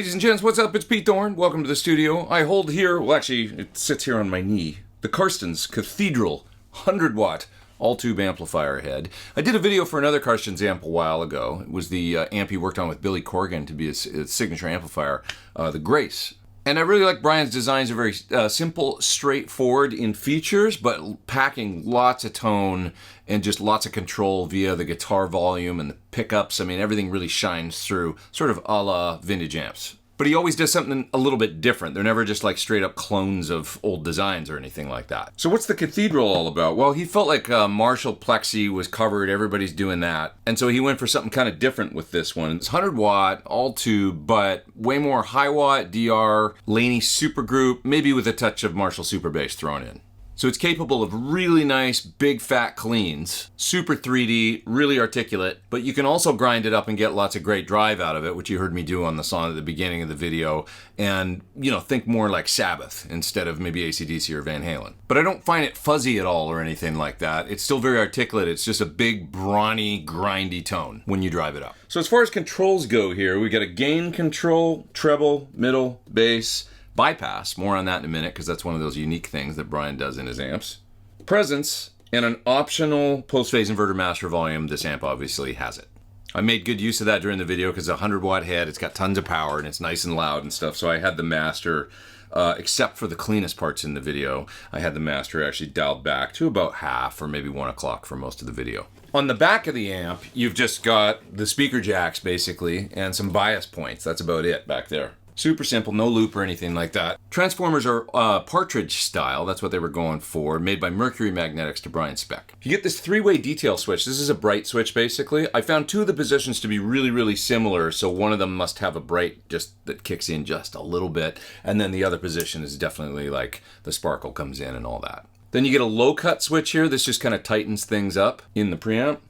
Ladies and gents, what's up? It's Pete Thorne. Welcome to the studio. I hold here, well actually, it sits here on my knee, the Carstens Cathedral 100-watt all-tube amplifier head. I did a video for another Carstens amp a while ago. It was the amp he worked on with Billy Corgan to be his signature amplifier, the Grace. And I really like Brian's designs. They're very simple, straightforward in features, but packing lots of tone and just lots of control via the guitar volume and the pickups. I mean, everything really shines through, sort of a la vintage amps. But he always does something a little bit different. They're never just like straight up clones of old designs or anything like that. So what's the Cathedral all about? Well, he felt like Marshall Plexi was covered, everybody's doing that. And so he went for something kind of different with this one. It's 100 watt, all tube, but way more high watt, DR, Laney supergroup, maybe with a touch of Marshall Super Bass thrown in. So it's capable of really nice, big, fat cleans, super 3D, really articulate, but you can also grind it up and get lots of great drive out of it, which you heard me do on the song at the beginning of the video, and, you know, think more like Sabbath instead of maybe AC/DC or Van Halen. But I don't find it fuzzy at all or anything like that. It's still very articulate. It's just a big, brawny, grindy tone when you drive it up. So as far as controls go here, we got a gain control, treble, middle, bass, bypass, more on that in a minute because that's one of those unique things that Brian does in his amps. Presence, and an optional post-phase inverter master volume. This amp obviously has it. I made good use of that during the video because it's a 100-watt head, it's got tons of power, and it's nice and loud and stuff, so I had the master, except for the cleanest parts in the video, I had the master actually dialed back to about half or maybe 1 o'clock for most of the video. On the back of the amp, you've just got the speaker jacks basically, and some bias points. That's about it back there. Super simple, no loop or anything like that. Transformers are Partridge style, that's what they were going for, made by Mercury Magnetics to Brian's spec. You get this three-way detail switch. This is a bright switch basically. I found two of the positions to be really similar, so one of them must have a bright just that kicks in just a little bit, and then the other position is definitely like the sparkle comes in and all that. Then you get a low cut switch here. This just kind of tightens things up in the preamp.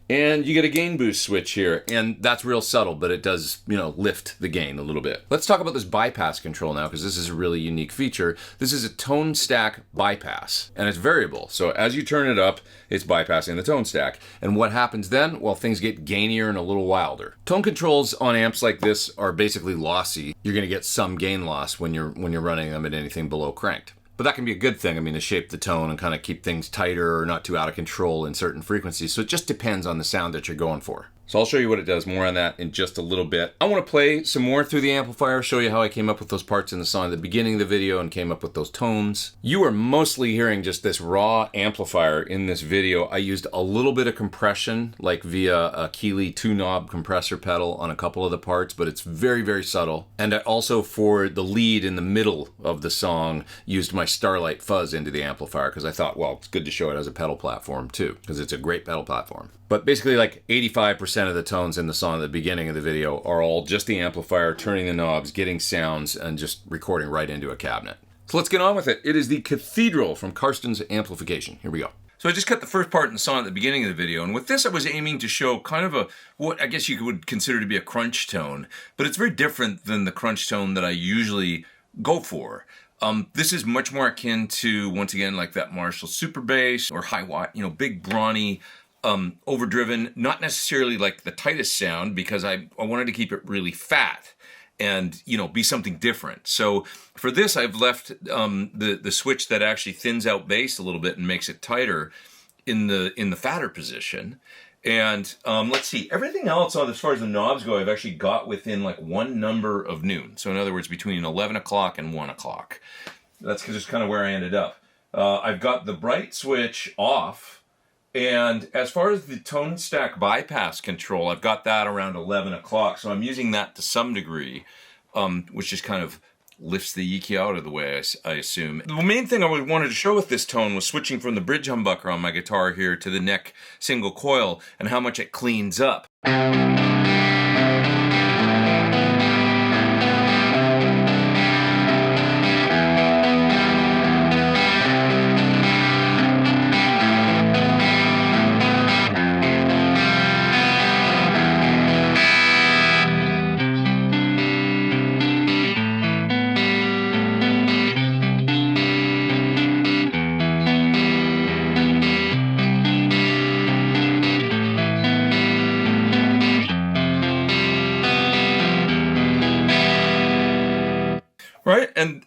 And you get a gain boost switch here, and that's real subtle, but it does, you know, lift the gain a little bit. Let's talk about this bypass control now, because this is a really unique feature. This is a tone stack bypass, and it's variable. So as you turn it up, it's bypassing the tone stack. And what happens then? Well, things get gainier and a little wilder. Tone controls on amps like this are basically lossy. You're gonna get some gain loss when you're running them at anything below cranked. But that can be a good thing, I mean, to shape the tone and kind of keep things tighter or not too out of control in certain frequencies. So it just depends on the sound that you're going for. So I'll show you what it does, more on that in just a little bit. I want to play some more through the amplifier, show you how I came up with those parts in the song at the beginning of the video and came up with those tones. You are mostly hearing just this raw amplifier in this video. I used a little bit of compression, like via a Keeley 2-knob compressor pedal on a couple of the parts, but it's very subtle. And I also, for the lead in the middle of the song, used my Starlight fuzz into the amplifier because I thought, well, it's good to show it as a pedal platform too, because it's a great pedal platform. But basically like 85% of the tones in the song at the beginning of the video are all just the amplifier, turning the knobs, getting sounds, and just recording right into a cabinet. So let's get on with it. It is the Cathedral from Carstens Amplification. Here we go. So I just cut the first part in the song at the beginning of the video, and with this I was aiming to show kind of what I guess you would consider to be a crunch tone, but it's very different than the crunch tone that I usually go for. This is much more akin to, once again, like that Marshall Super Bass or high watt, you know, big brawny, overdriven, not necessarily like the tightest sound because I wanted to keep it really fat and, you know, be something different. So for this, I've left the switch that actually thins out bass a little bit and makes it tighter in the fatter position. And let's see, everything else as far as the knobs go, I've actually got within like one number of noon. So in other words, between 11 o'clock and 1 o'clock. That's just kind of where I ended up. I've got the bright switch off. And as far as the tone stack bypass control, I've got that around 11 o'clock. So I'm using that to some degree, which just kind of lifts the EQ out of the way, I assume. The main thing I wanted to show with this tone was switching from the bridge humbucker on my guitar here to the neck single coil and how much it cleans up. And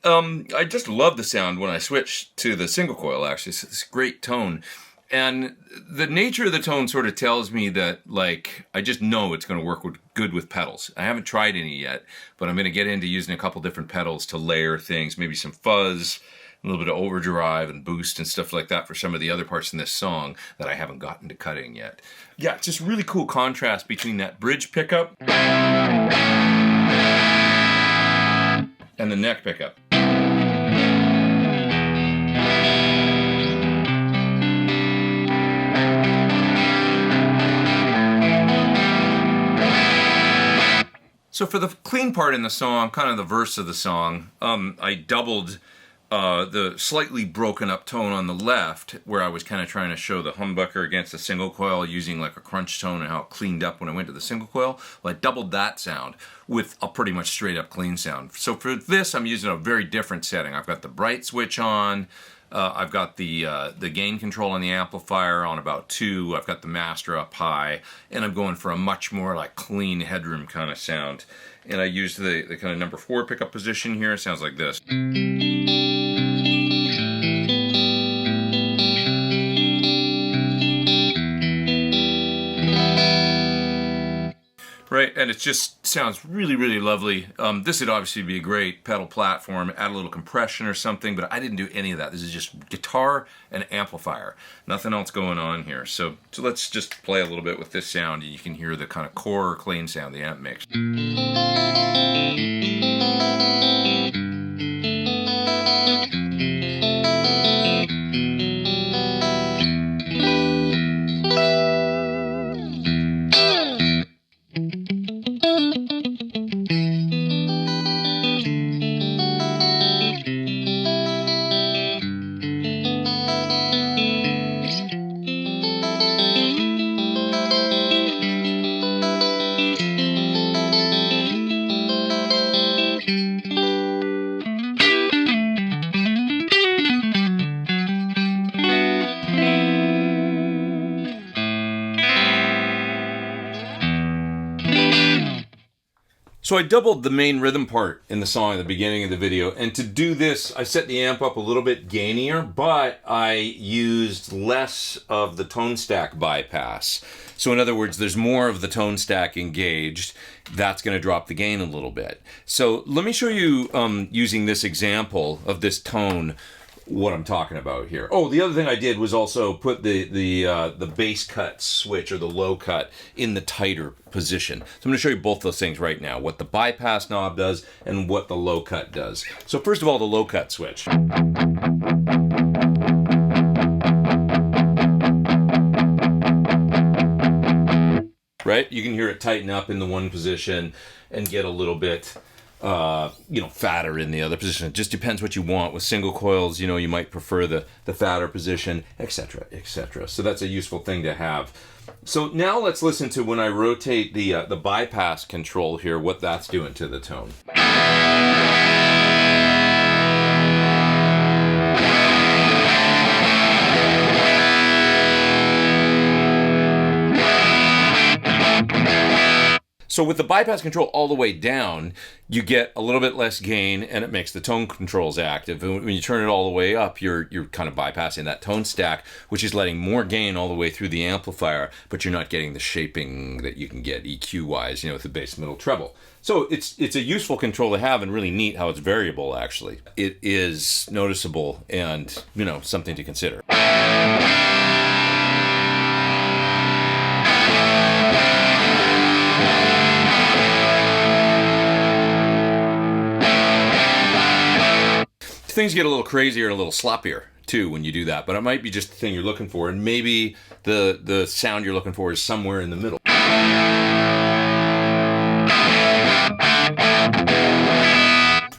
I just love the sound when I switch to the single coil, actually. It's this great tone. And the nature of the tone sort of tells me that, like, I just know it's going to work good with pedals. I haven't tried any yet, but I'm going to get into using a couple different pedals to layer things, maybe some fuzz, a little bit of overdrive and boost and stuff like that for some of the other parts in this song that I haven't gotten to cutting yet. Yeah, it's just really cool contrast between that bridge pickup and the neck pickup. So for the clean part in the song, kind of the verse of the song, I doubled the slightly broken up tone on the left, where I was kind of trying to show the humbucker against the single coil using like a crunch tone and how it cleaned up when I went to the single coil. Well, I doubled that sound with a pretty much straight up clean sound. So for this, I'm using a very different setting. I've got the bright switch on. I've got the gain control on the amplifier on about 2. I've got the master up high, and I'm going for a much more like clean headroom kind of sound. And I use the kind of number 4 pickup position here. It sounds like this. Right, and it just sounds really, really lovely. This would obviously be a great pedal platform, add a little compression or something, but I didn't do any of that. This is just guitar and amplifier. Nothing else going on here. So let's just play a little bit with this sound, and you can hear the kind of core clean sound the amp makes. So I doubled the main rhythm part in the song at the beginning of the video, and to do this, I set the amp up a little bit gainier, but I used less of the tone stack bypass. So in other words, there's more of the tone stack engaged. That's going to drop the gain a little bit. So let me show you using this example of this tone what I'm talking about here. Oh, the other thing I did was also put the bass cut switch or the low cut in the tighter position. So I'm going to show you both those things right now, what the bypass knob does and what the low cut does. So first of all, the low cut switch. Right? You can hear it tighten up in the one position and get a little bit fatter in the other position. It just depends what you want. With single coils, you might prefer the fatter position, etc., etc. So that's a useful thing to have. So now let's listen to when I rotate the bypass control here, what that's doing to the tone. So with the bypass control all the way down, you get a little bit less gain, and it makes the tone controls active. And when you turn it all the way up, you're kind of bypassing that tone stack, which is letting more gain all the way through the amplifier, but you're not getting the shaping that you can get EQ-wise, with the bass, middle, treble. So it's a useful control to have, and really neat how it's variable, actually. It is noticeable and, something to consider. Things get a little crazier and a little sloppier too when you do that, but it might be just the thing you're looking for, and maybe the sound you're looking for is somewhere in the middle.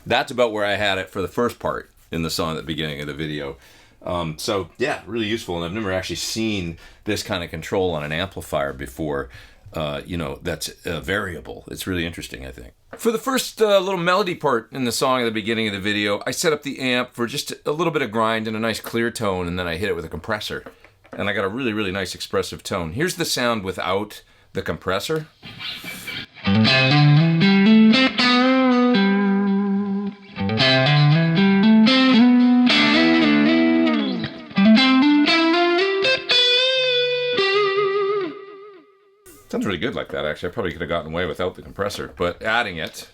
That's about where I had it for the first part in the song at the beginning of the video. So yeah, really useful, and I've never actually seen this kind of control on an amplifier before. That's variable. It's really interesting, I think. For the first little melody part in the song at the beginning of the video, I set up the amp for just a little bit of grind and a nice clear tone, and then I hit it with a compressor. And I got a really, really nice expressive tone. Here's the sound without the compressor. Sounds really good like that, actually. I probably could have gotten away without the compressor, but adding it.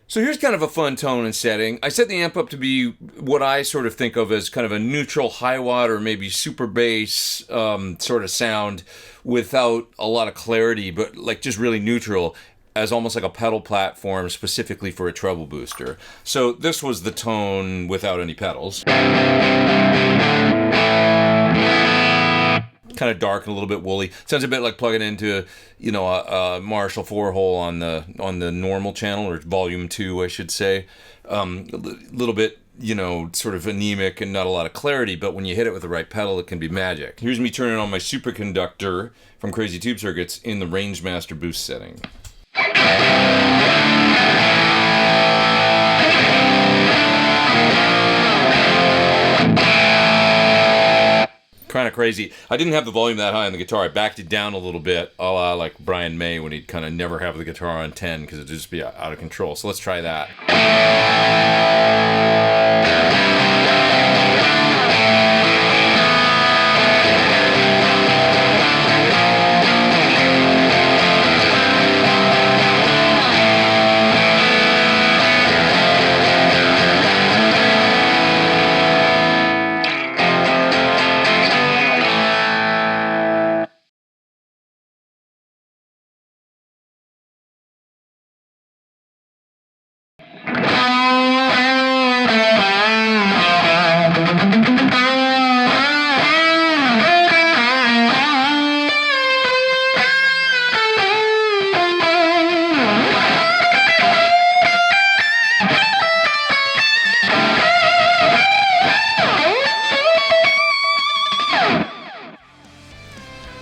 So here's kind of a fun tone and setting. I set the amp up to be what I sort of think of as kind of a neutral high watt or maybe super bass sort of sound without a lot of clarity, but like just really neutral, as almost like a pedal platform specifically for a treble booster. So this was the tone without any pedals. Kind of dark and a little bit woolly. Sounds a bit like plugging into, you know, a Marshall 4-hole on the normal channel, or volume 2, I should say. A little bit, you know, sort of anemic and not a lot of clarity, but when you hit it with the right pedal, it can be magic. Here's me turning on my superconductor from Crazy Tube Circuits in the Rangemaster boost setting. Kind of crazy. I didn't have the volume that high on the guitar. I backed it down a little bit, a la like Brian May when he'd kind of never have the guitar on 10 because it'd just be out of control. So let's try that.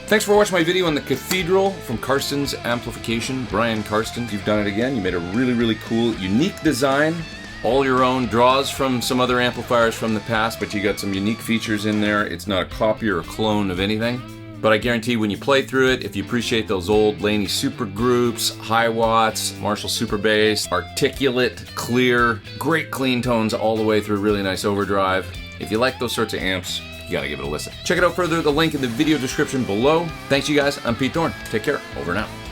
Thanks for watching my video on the Cathedral from Carstens Amplification. Brian Carstens, you've done it again. You made a really, really cool, unique design. All your own, draws from some other amplifiers from the past, but you got some unique features in there. It's not a copy or a clone of anything. But I guarantee when you play through it, if you appreciate those old Laney super groups, high watts, Marshall super bass, articulate, clear, great clean tones all the way through, really nice overdrive. If you like those sorts of amps, you gotta give it a listen. Check it out further, the link in the video description below. Thanks you guys, I'm Pete Thorne. Take care, over and out.